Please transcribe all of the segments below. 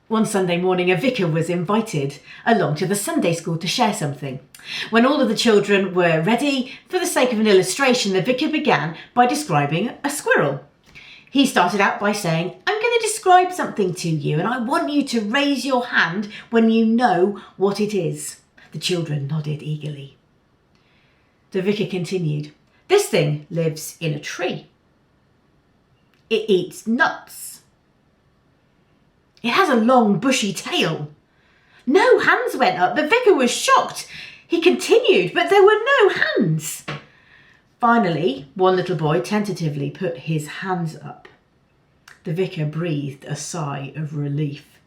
One Sunday morning, a vicar was invited along to the Sunday school to share something. When all of the children were ready, for the sake of an illustration, the vicar began by describing a squirrel. He started out by saying, "I'm going to describe something to you, and I want you to raise your hand when you know what it is." The children nodded eagerly. The vicar continued, "This thing lives in a tree. It eats nuts. It has a long bushy tail." No hands went up. The vicar was shocked. He continued, but there were no hands. Finally, one little boy tentatively put his hands up. The vicar breathed a sigh of relief.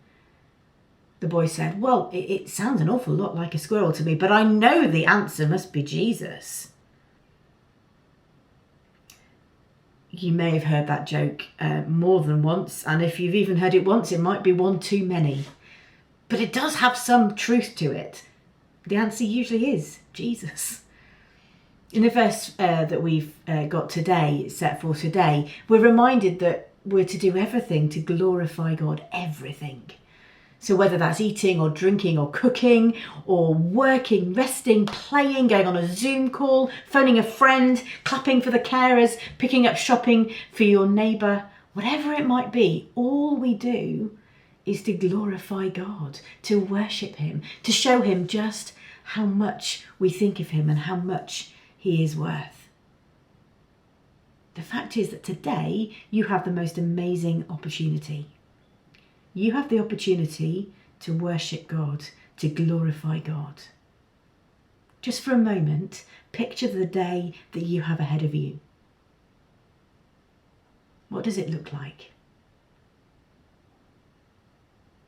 The boy said, "Well, it sounds an awful lot like a squirrel to me, but I know the answer must be Jesus." You may have heard that joke more than once, and if you've even heard it once, it might be one too many. But it does have some truth to it. The answer usually is Jesus. In the verse that we've got today, set for today, we're reminded that we're to do everything to glorify God, everything. So whether that's eating or drinking or cooking or working, resting, playing, going on a Zoom call, phoning a friend, clapping for the carers, picking up shopping for your neighbour, whatever it might be, all we do is to glorify God, to worship him, to show him just how much we think of him and how much he is worth. The fact is that today you have the most amazing opportunity. You have the opportunity to worship God, to glorify God. Just for a moment, picture the day that you have ahead of you. What does it look like?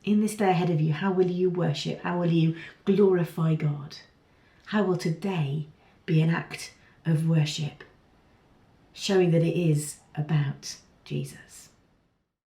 In this day ahead of you, how will you worship? How will you glorify God? How will today be an act of worship, showing that it is about Jesus?